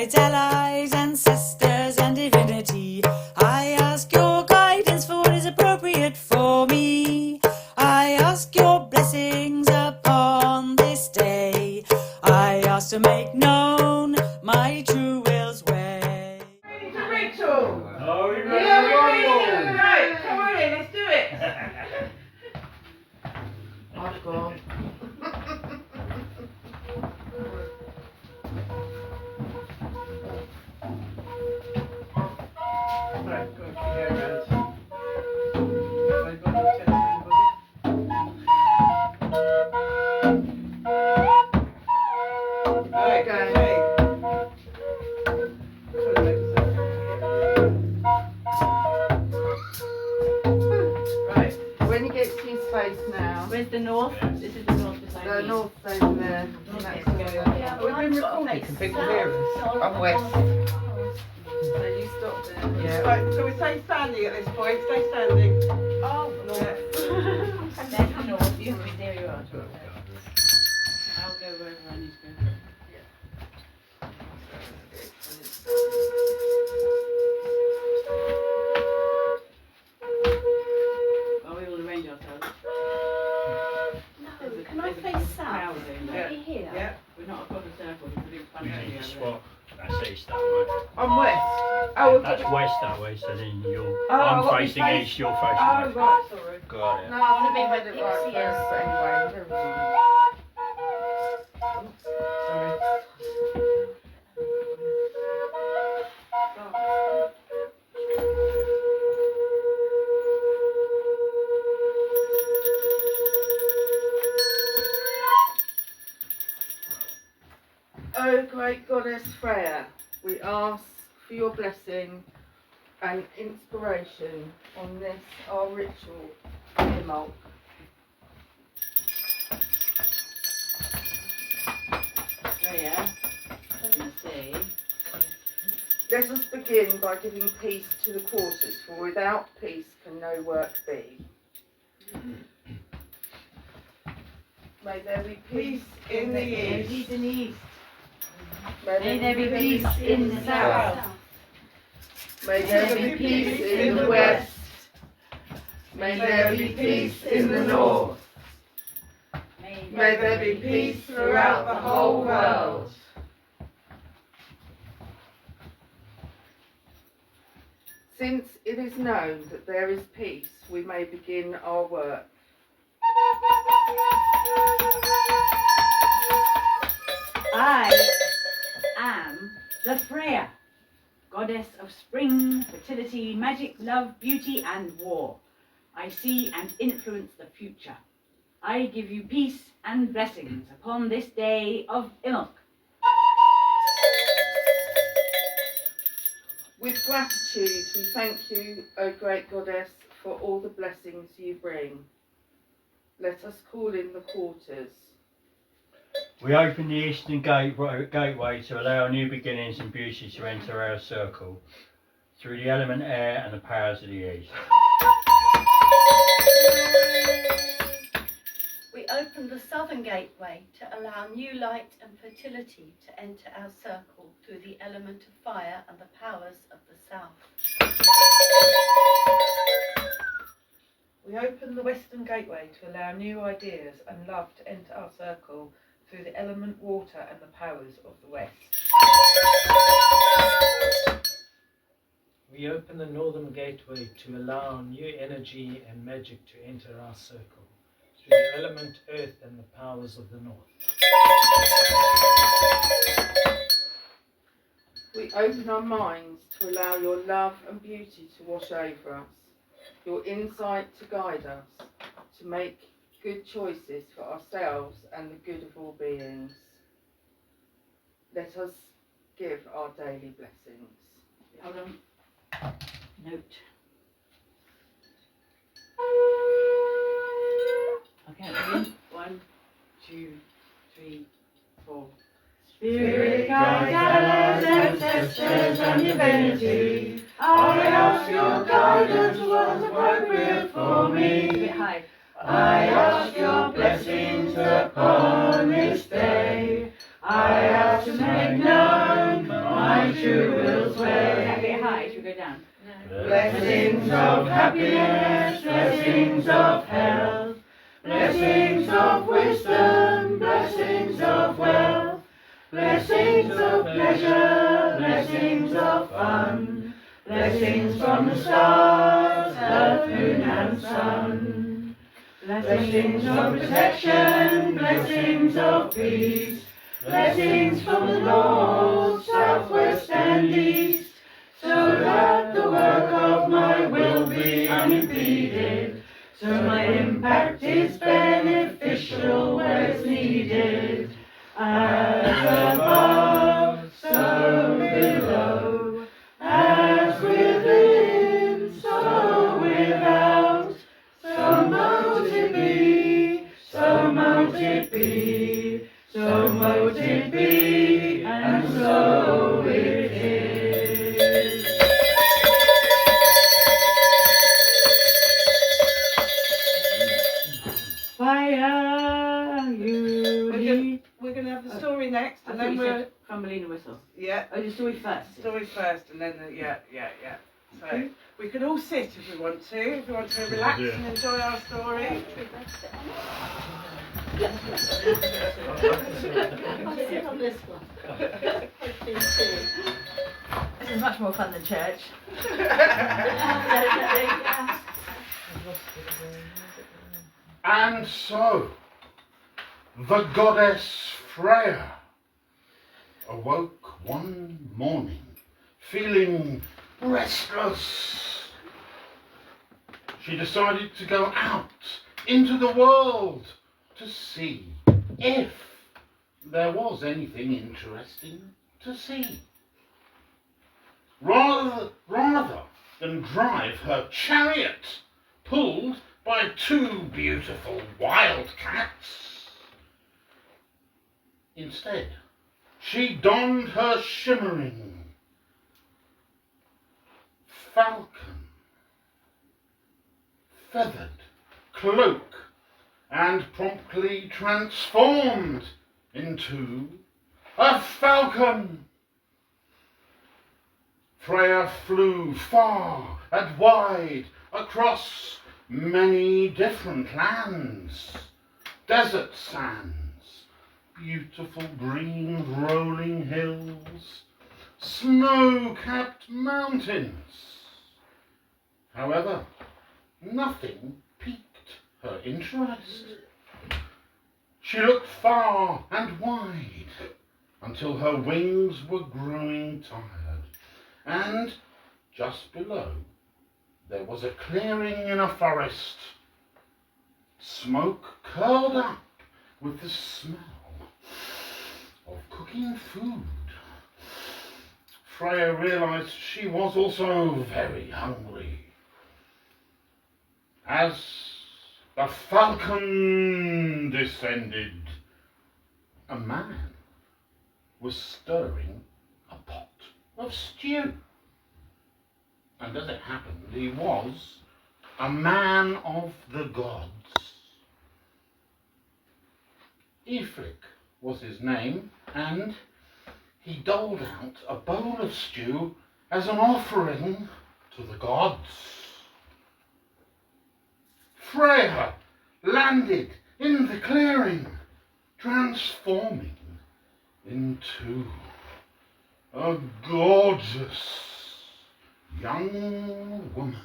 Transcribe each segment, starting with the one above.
guides, allies, ancestors, and divinity. I ask your guidance for what is appropriate for me. I ask your blessings upon this day. I ask to make known my true will's way. Ready to ritual? Oh, you're Yeah, we're ready. Right, come on in, let's do it. I've gone. Right, go and keep your hands. Have I got the test, anybody? Right, okay. Right, when you get to his face now. Where's the north? This is the north beside The me. north over there. We've been recording. Can people hear us? I'm west. So you stop there. Yeah. Right, so we stay standing at this point. Stay standing. Oh, north. That's the north. You have to be there you are. I'll go wherever I need to go. Well, we will arrange ourselves. No, can I face south? Maybe here? Yeah. We're not across the circle. We're doing fun You area need over to there. swap. That's east that way. I'm west. Oh, we've That's got- west that way, so then you're. Oh, I've I'm got to facing face- east, you're Oh, facing west. right, sorry. Got it. No, I would have been read it right Pixie first, but anyway, never mind. Sorry. Oh, great goddess Freya, we ask for your blessing and inspiration on this, our ritual, Imbolc. Freya, I'm going to say, Let us begin by giving peace to the quarters, for without peace can no work be. May there be peace in the east. peace in the east. May there be peace in the south. May there be peace in the west. May there be peace in the north. May there be peace throughout the whole world. Since it is known that there is peace, we may begin our work. I am the Freya, goddess of spring, fertility, magic, love, beauty, and war. I see and influence the future. I give you peace and blessings upon this day of Imbolc. With gratitude, we thank you, O great goddess, for all the blessings you bring. Let us call in the quarters. We open the eastern gateway to allow new beginnings and beauty to enter our circle through the element air and the powers of the east. We open the southern gateway to allow new light and fertility to enter our circle through the element of fire and the powers of the south. We open the western gateway to allow new ideas and love to enter our circle through the element water and the powers of the west. We open the northern gateway to allow new energy and magic to enter our circle through the element earth and the powers of the north. We open our minds to allow your love and beauty to wash over us, your insight to guide us, to make good choices for ourselves and the good of all beings. Let us give our daily blessings. Hold on. Note. Okay, begin. 1, 2, 3, 4. Spirit guides, allies, ancestors, and divinity. I ask your guidance, what's appropriate for me. A bit high. I ask your blessings upon this day. I ask to make known my my true will's Is that a way. bit high? Should we go down? Blessings of happiness, blessings of health, blessings of wisdom, blessings of wealth, blessings of pleasure, blessings of fun, blessings from the stars, earth, moon and sun, blessings of protection, blessings of peace, blessings from the north, south, west and east, so that the work of my will be unimpeded, so my impact is beneficial where it's needed. As above, so below, as within, so without, so mote it be, so mote it be, so mote it be, and so it is. Fire, you need. We're going to have the story next, I and thought then you we're... said Thumbelina whistle. Yeah, Oh, the story first. story first, and then the... Yeah. So, we can all sit if we want to relax and enjoy our story. I'll sit on this one. This is much more fun than church. And so, the goddess Freya awoke one morning feeling restless. She decided to go out into the world to see if there was anything interesting to see. Rather than drive her chariot pulled by two beautiful wildcats, instead, she donned her shimmering falcon feathered cloak and promptly transformed into a falcon. Freya flew far and wide across many different lands, desert sands, beautiful green rolling hills, snow-capped mountains. However, nothing piqued her interest. She looked far and wide until her wings were growing tired, and just below there was a clearing in a forest. Smoke curled up with the smell of cooking food. Freya realized she was also very hungry. As the falcon descended, a man was stirring a pot of stew. And as it happened, he was a man of the gods. Ifrik was his name, and he doled out a bowl of stew as an offering to the gods. Freya landed in the clearing, transforming into a gorgeous young woman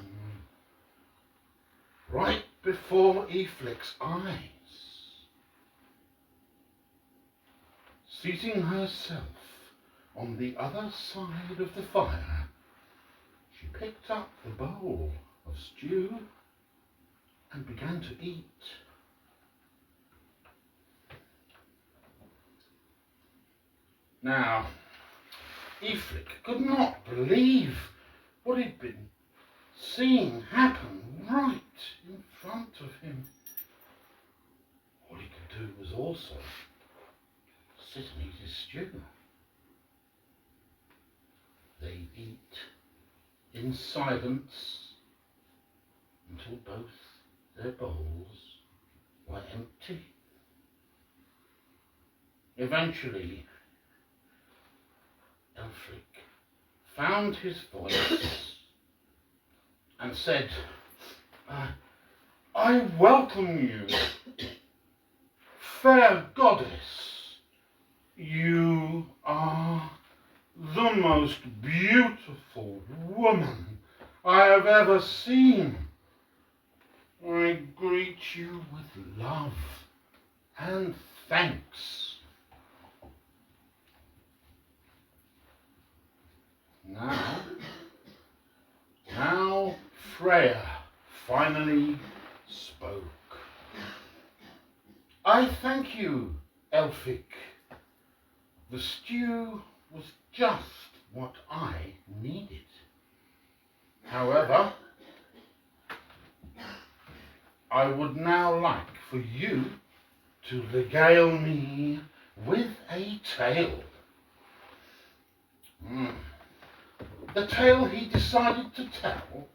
right before Ifrik's eyes. Seating herself on the other side of the fire, she picked up the bowl of stew and began to eat. Now, Ifrik could not believe what he'd been seeing happen right in front of him. All he could do was also sit and eat his stew. They eat in silence until both their bowls were empty. Eventually, Ifrik found his voice and said, I welcome you, fair goddess. You are the most beautiful woman I have ever seen. I greet you with love and thanks. Now Freya finally spoke. I thank you, Elphic. The stew was just what I needed. However, I would now like for you to regale me with a tale. The tale he decided to tell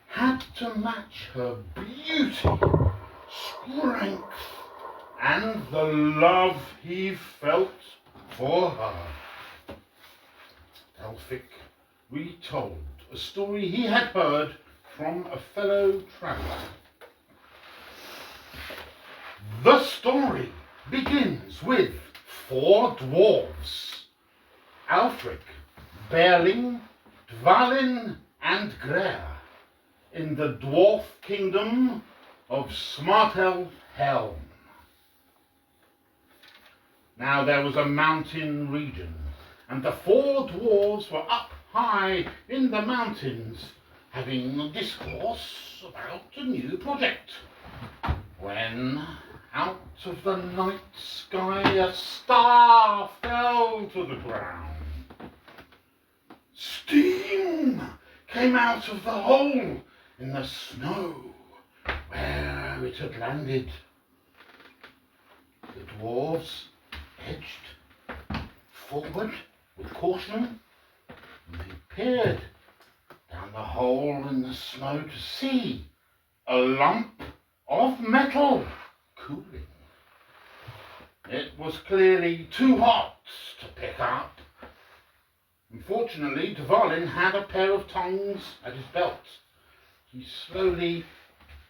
had to match her beauty, strength, and the love he felt for her. Elphic retold a story he had heard from a fellow traveller. The story begins with 4 dwarves, Alfric, Berling, Dvalin, and Grer, in the dwarf kingdom of Smartelf Helm. Now there was a mountain region, and the 4 dwarves were up high in the mountains, having a discourse about a new project, when out of the night sky a star fell to the ground. Steam came out of the hole in the snow where it had landed. The dwarves edged forward with caution, and they peered down the hole in the snow to see a lump of metal cooling. It was clearly too hot to pick up. Unfortunately, Dvalin had a pair of tongs at his belt. He slowly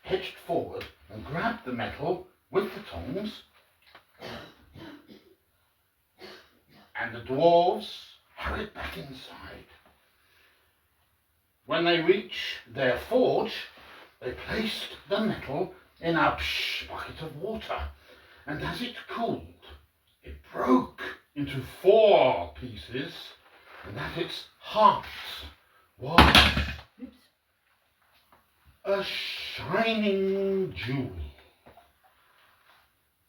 edged forward and grabbed the metal with the tongs, and the dwarves hurried back inside. When they reached their forge, they placed the metal in a bucket of water, and as it cooled, it broke into 4 pieces, and at its heart was a shining jewel.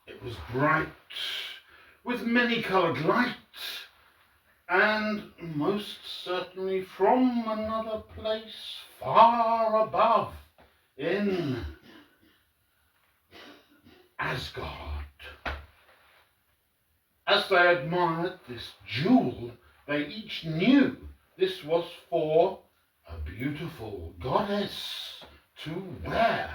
It was bright, with many-coloured light, and most certainly from another place far above in Asgard. As they admired this jewel, they each knew this was for a beautiful goddess to wear.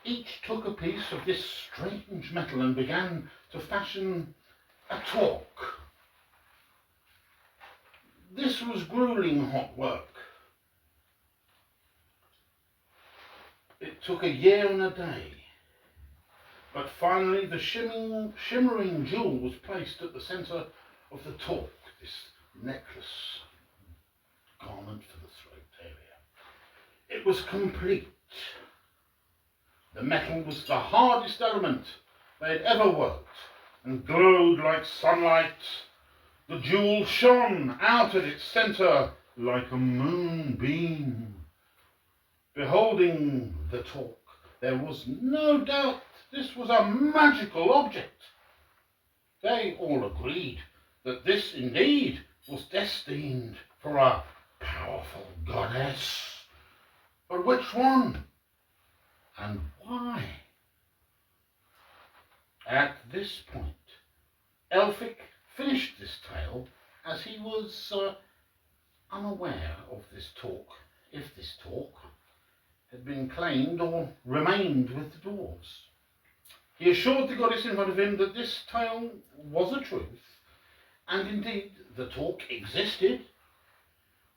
Each took a piece of this strange metal and began to fashion a talk. This was grueling hot work. It took a year and a day, but finally the shimmering jewel was placed at the centre of the talk, this necklace, garment for the throat area. It was complete. The metal was the hardest element they had ever worked, and glowed like sunlight. The jewel shone out at its centre like a moonbeam. Beholding the talk, there was no doubt this was a magical object. They all agreed that this indeed was destined for a powerful goddess. But which one? And why? At this point, Elphic finished this tale, as he was unaware of this talk, if this talk had been claimed or remained with the dwarves. He assured the goddess in front of him that this tale was a truth, And indeed, the talk existed.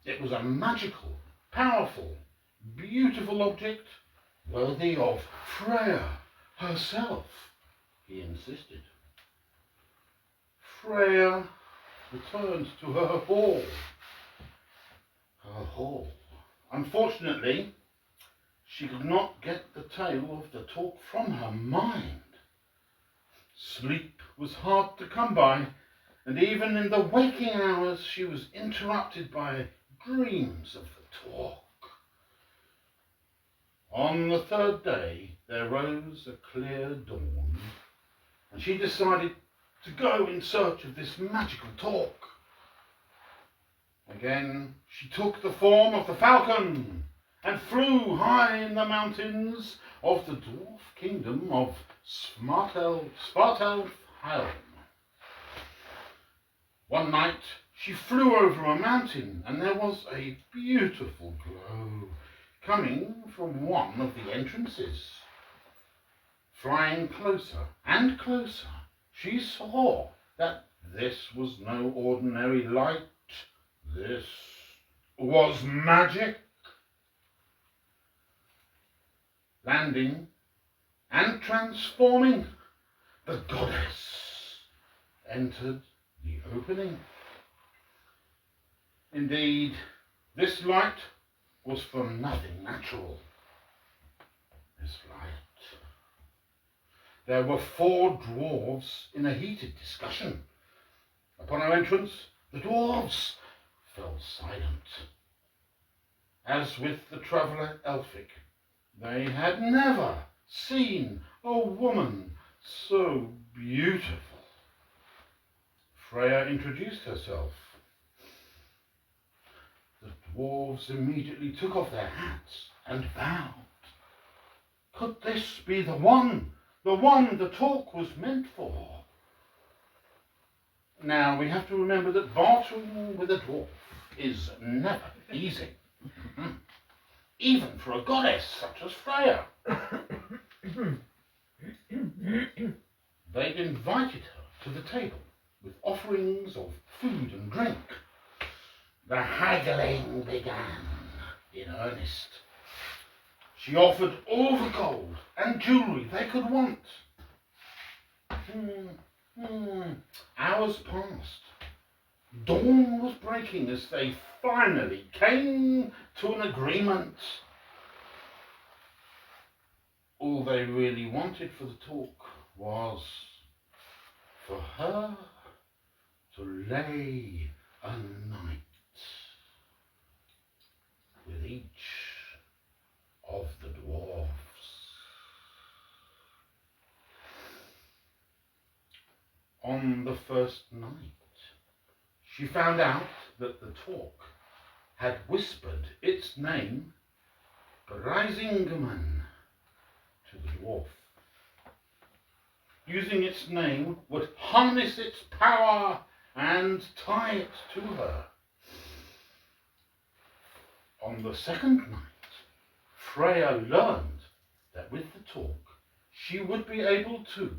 It was a magical, powerful, beautiful object, worthy of Freya herself, he insisted. Freya returned to her hall. Her hall. Unfortunately, she could not get the tale of the talk from her mind. Sleep was hard to come by, and even in the waking hours she was interrupted by dreams of the talk. On the third day there rose a clear dawn, and she decided to go in search of this magical talk. Again she took the form of the falcon and flew high in the mountains of the dwarf kingdom of Svartalfhelm. One night she flew over a mountain, and there was a beautiful glow coming from one of the entrances. Flying closer and closer, she saw that this was no ordinary light. This was magic. Landing and transforming, the goddess entered the opening. Indeed, this light was for nothing natural. This light. There were 4 dwarves in a heated discussion. Upon her entrance, the dwarves fell silent. As with the traveller Elphic, they had never seen a woman so beautiful. Freya introduced herself. The dwarves immediately took off their hats and bowed. Could this be the one the talk was meant for? Now, we have to remember that bartering with a dwarf is never easy. Even for a goddess such as Freya. They'd invited her to the table with offerings of food and drink. The haggling began in earnest. She offered all the gold and jewellery they could want. Hours passed. Dawn was breaking as they finally came to an agreement. All they really wanted for the talk was for her to lay a night with each of the dwarves. On the first night, she found out that the talk had whispered its name, Brisingamen, to the dwarf. Using its name would harness its power and tie it to her. On the second night, Freya learned that with the talk she would be able to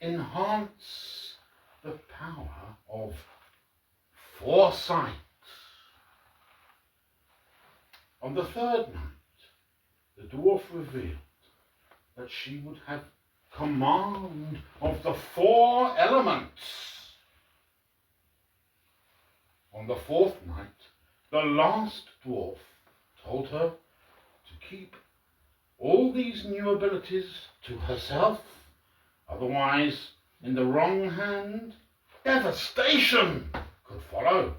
enhance the power of foresight. On the third night, the dwarf revealed that she would have command of the 4 elements. On the fourth night, the last dwarf told her to keep all these new abilities to herself, otherwise, in the wrong hand, devastation could follow.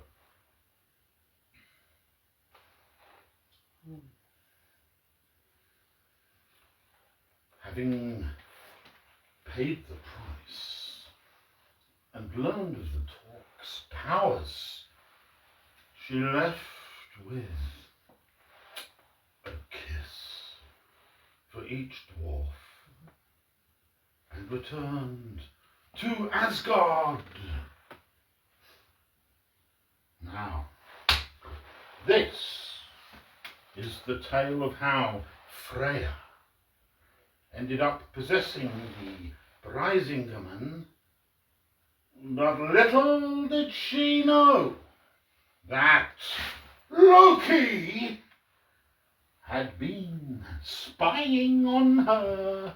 Having paid the price and learned of the talk's powers, she left with a kiss for each dwarf and returned to Asgard. Now, this is the tale of how Freya ended up possessing the Brisingamen But little did she know that Loki had been spying on her.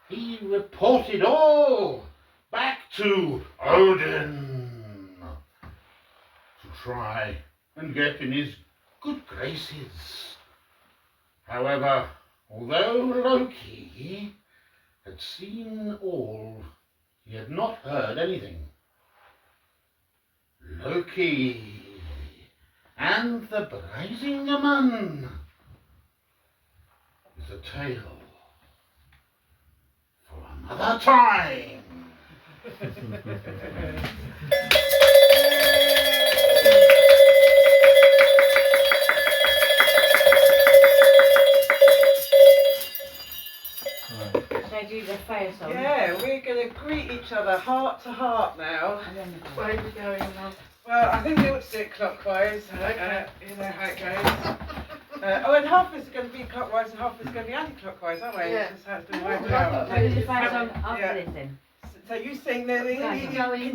He reported all back to Odin to try and get in his good graces. However, although Loki had seen all, he had not heard anything. Loki and the Blazing Man is a tale for another time. Should I do the fire song? Yeah, we're going to greet each other heart to heart now. And then the Where are we going now? Well, I think we ought to do it clockwise. You know how it goes. And half is going to be clockwise and half is going to be anti-clockwise, aren't we? Yeah. That's how it's been worked out. We'll do the fire song after Yeah. this then. So you sing the. Right. Can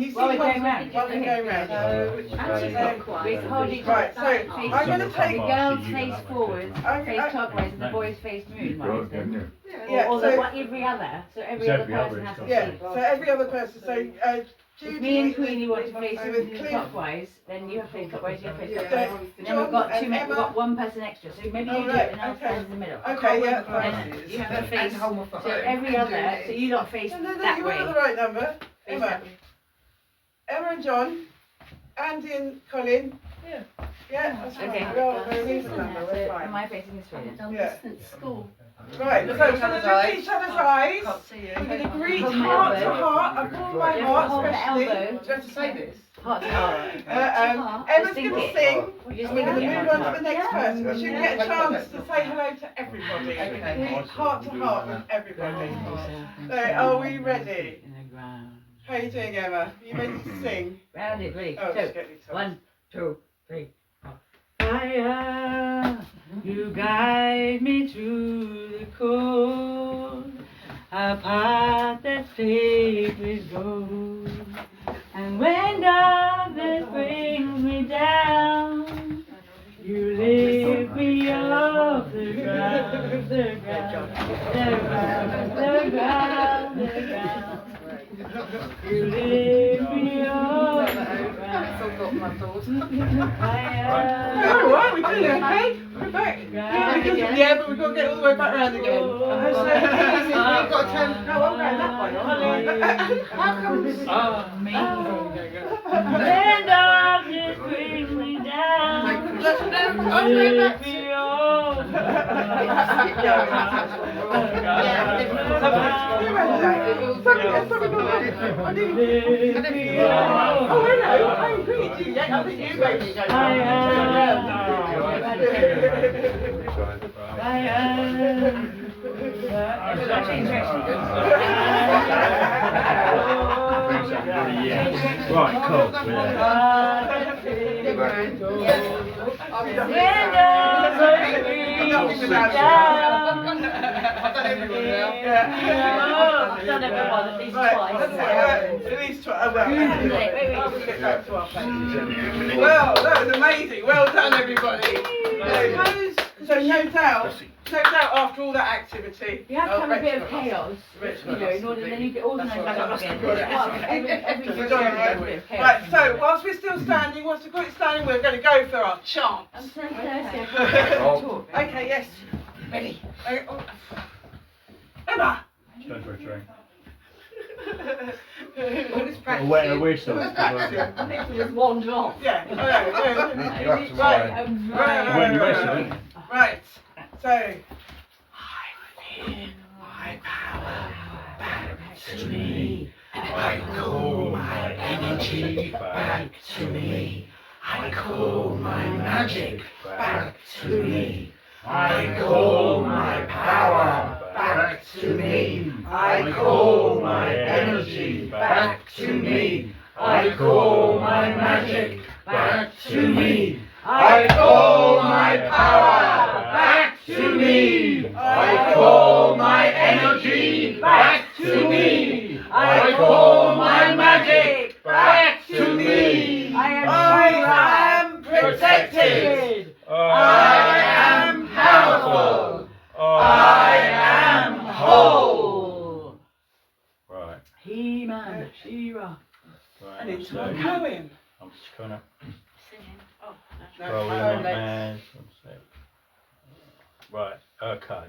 you sing While we're going one- round. While we're going round. We hold each Right, so face. I'm going to take. The girls face forward, I'm- face I- clockwise, and the boys face moonwise then. Yeah, Or so- every other, so every So other every other person is has to got- Yeah, see. so every other person. So Judy. Me and Queenie want to face with Cliff, clockwise, then you have to face clockwise, you have to face Yeah. clockwise. And then we've John got and we've Emma. got one person extra, so maybe you Oh, do right, it and I'll okay. stand in the middle. Okay, yeah. And you have to face, so every other, so you lot face No, that you way. got the right number. Face Emma. that way. Emma and John, Andy and Colin. Yeah. Yeah, that's fine. Okay. We're an even number, So we're am fine. I facing this way then? Long Yeah. distance school. Right, so Look at we're each going other's to look at eyes. each other's eyes. Can't see you. We're going to greet Hold my heart to elbow. heart. I've got my Yeah, heart hold the especially. elbow. Do you have to say this? Heart to heart. Emma's Just going think to it. sing. We just We're think going to it move heart on to to the heart. next person. Yeah. You should get a chance to say hello to everybody. Okay. Heart to heart with everybody. So, are we ready? In the ground. How are you doing, Emma? Are you ready to sing? Round it, ready. Oh, So, just get me to 1, 2, 3, 4. Fire, you guide me through the cold, a path that's paved with gold. And when darkness brings me down, you lift me off the ground, the ground, the ground, the ground, the ground. You lift me off the ground. Oh, right, we're doing it, okay? We're back. Yeah, but we've got to get all the way back round again. You've got to turn. No, I'm going that way. How come When darkness brings me down, lift me off the Oh, hello. I agree. I think you baby. Right, cool. I've done everyone at least twice. At least twice. Wait. We'll get back to our place. Well, that was amazing. Well done, everybody. So no doubt after all that activity. You have to have a bit of chaos, you know, in order then you get organised back up again. We're doing it. Right, so whilst we're still standing, whilst we've got it standing, we're going to go for our chant. I'm so thirsty, I can't talk. Okay, yes. Ready. Emma. Turn for a drink. All this A practice. whistle. Just wander off. Yeah. When you whistle, isn't it? Right. So. I feel my power back to me. I call my energy back to me. I call my magic back to me. I call my power back to me. I call my energy back to me. I call my magic back to me. I call my power back to me. I call my energy back to me. I call my Right, And into so a coven. I'm just kind of Singing. Oh, no. No, rolling oh, up, let's- man. Right, okay.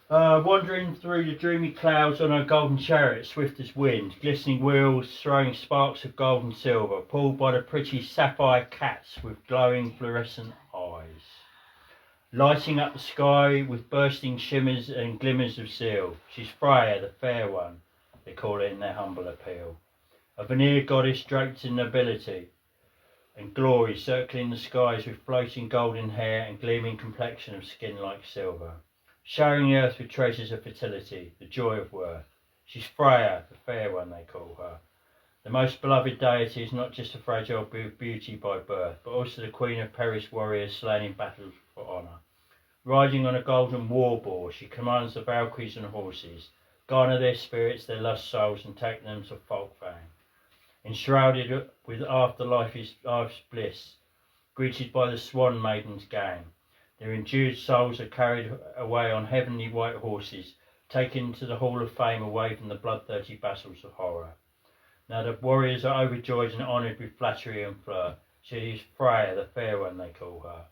Wandering through the dreamy clouds on a golden chariot, swift as wind, glistening wheels throwing sparks of gold and silver, pulled by the pretty sapphire cats with glowing fluorescent eyes, lighting up the sky with bursting shimmers and glimmers of zeal. She's Freya, the fair one, they call it in their humble appeal, a veneered goddess draped in nobility and glory, circling the skies with floating golden hair and gleaming complexion of skin like silver, showering the earth with treasures of fertility, the joy of worth. She's Freya, the fair one they call her. The most beloved deity is not just a fragile beauty by birth, but also the queen of perished warriors slain in battles for honour. Riding on a golden war boar, she commands the Valkyries and horses, garner their spirits, their lost souls, and take them to Folkvang. Enshrouded with afterlife's bliss, greeted by the Swan Maidens' gang, their endured souls are carried away on heavenly white horses, taken to the Hall of Fame away from the bloodthirsty battles of horror. Now the warriors are overjoyed and honoured with flattery and flirt. She is Freya, the fair one they call her.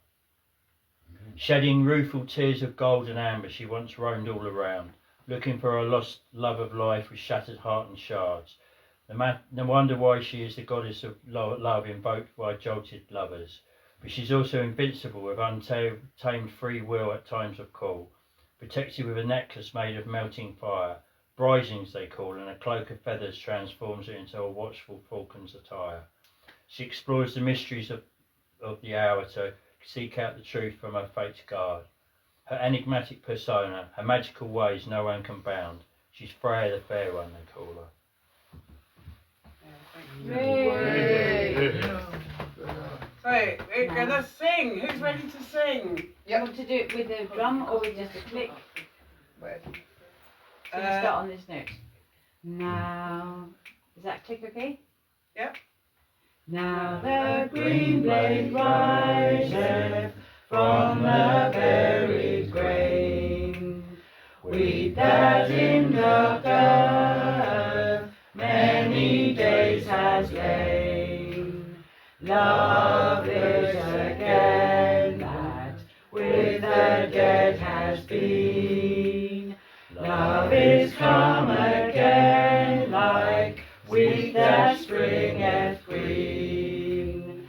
Shedding rueful tears of gold and amber, she once roamed all around, looking for her lost love of life with shattered heart and shards. No wonder why she is the goddess of love invoked by jolted lovers. But she's also invincible with untamed free will at times of call, protected with a necklace made of melting fire. Brisings they call, and a cloak of feathers transforms her into a watchful falcon's attire. She explores the mysteries of the hour to seek out the truth from her fate's guard. Her enigmatic persona, her magical ways no one can bound. She's Freya the fair one they call her. So, we're gonna sing. Who's ready to sing? You want to do it with a drum or with just a click? So we start on this note. Now, is that click okay? Yep. Now the green blade riseth from the buried grain, wheat that in the earth many days has lain. Love is again that with the dead has been. Love is come again like wheat that springeth green.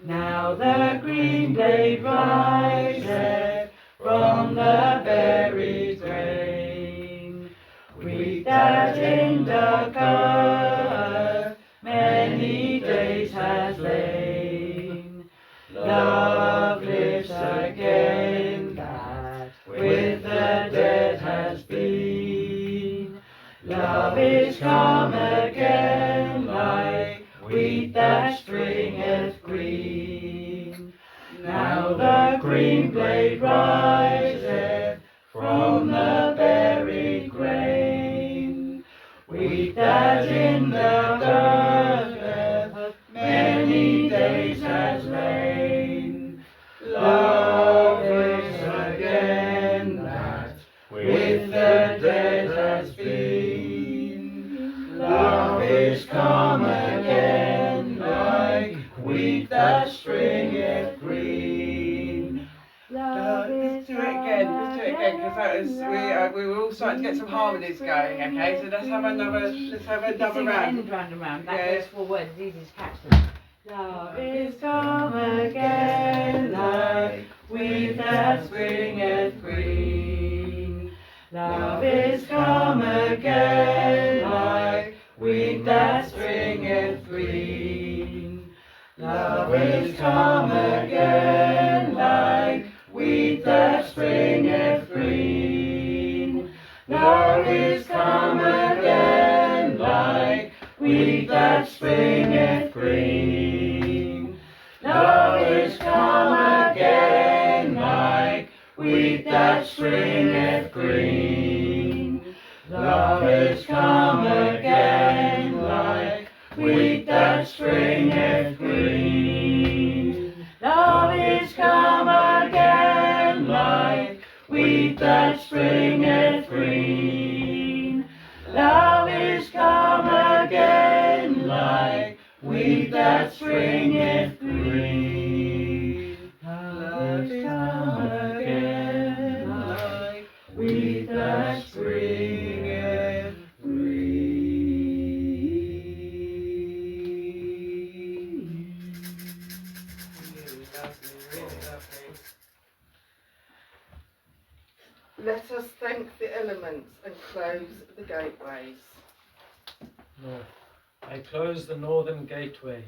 Now the green blade riseth from the buried grain, wheat that in the earth many days has lain. Love lives again that with the dead has been. Love is come again like wheat that springeth green. Now the green blade riseth from the buried grain, wheat that in the earth many days has lain. Love is again that with the dead has been. Love is come again like wheat that springeth green. Let's do it again, because that was we were all starting to get some harmonies going. Okay, so let's have another round. End round and round. That Yeah. goes 4 words. It's easy to catch them. Love is come again like wheat that springeth green. Love is come again like wheat that springeth green. Love is come again like wheat that springeth green. Love is come again like wheat that springeth green. Love is come again like wheat that springeth green. Love is come again like wheat that springeth green. Love is come again like wheat that springeth green. Love is come again like Weed that springeth green, love's come again, like weed that springeth green. Really lovely, really lovely. Let us thank the elements and close the gateways. North. I close the northern gateway.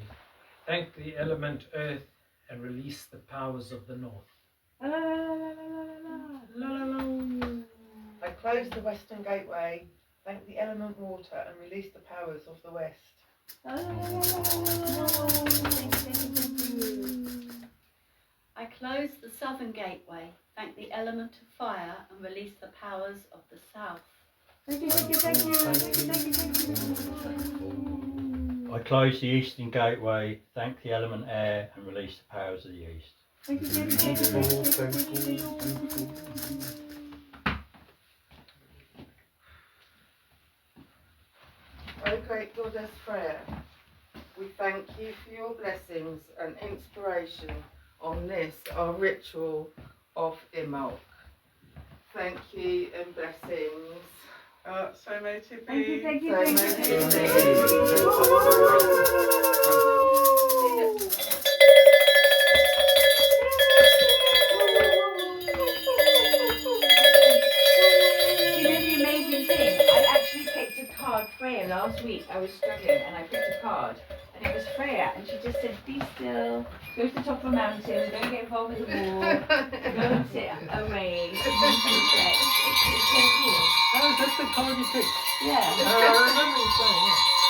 Thank the element earth and release the powers of the north. La la la la la la la. I close the western gateway. Thank the element water and release the powers of the west. I close the southern gateway. Thank the element of fire and release the powers of the south. Thank you, thank you, thank you, thank you, thank you, thank you. I close the eastern gateway, thank the element air, and release the powers of the east. Thank you, thank you, thank you, thank you, thank you. O great goddess Freya, we thank you for your blessings and inspiration on this, our ritual of Imbolc. Thank you and blessings. So may it be. Thank you, thank you, So thank may you. it be. You know the amazing thing? I actually picked a card, Freya, last week. I was struggling and I picked a card. And it was Freya, and she just said, be still, go to the top of a mountain, don't get involved with the war, go and sit away. It's so cool. Oh, that's the card you picked. Yeah. I remember you saying, yeah.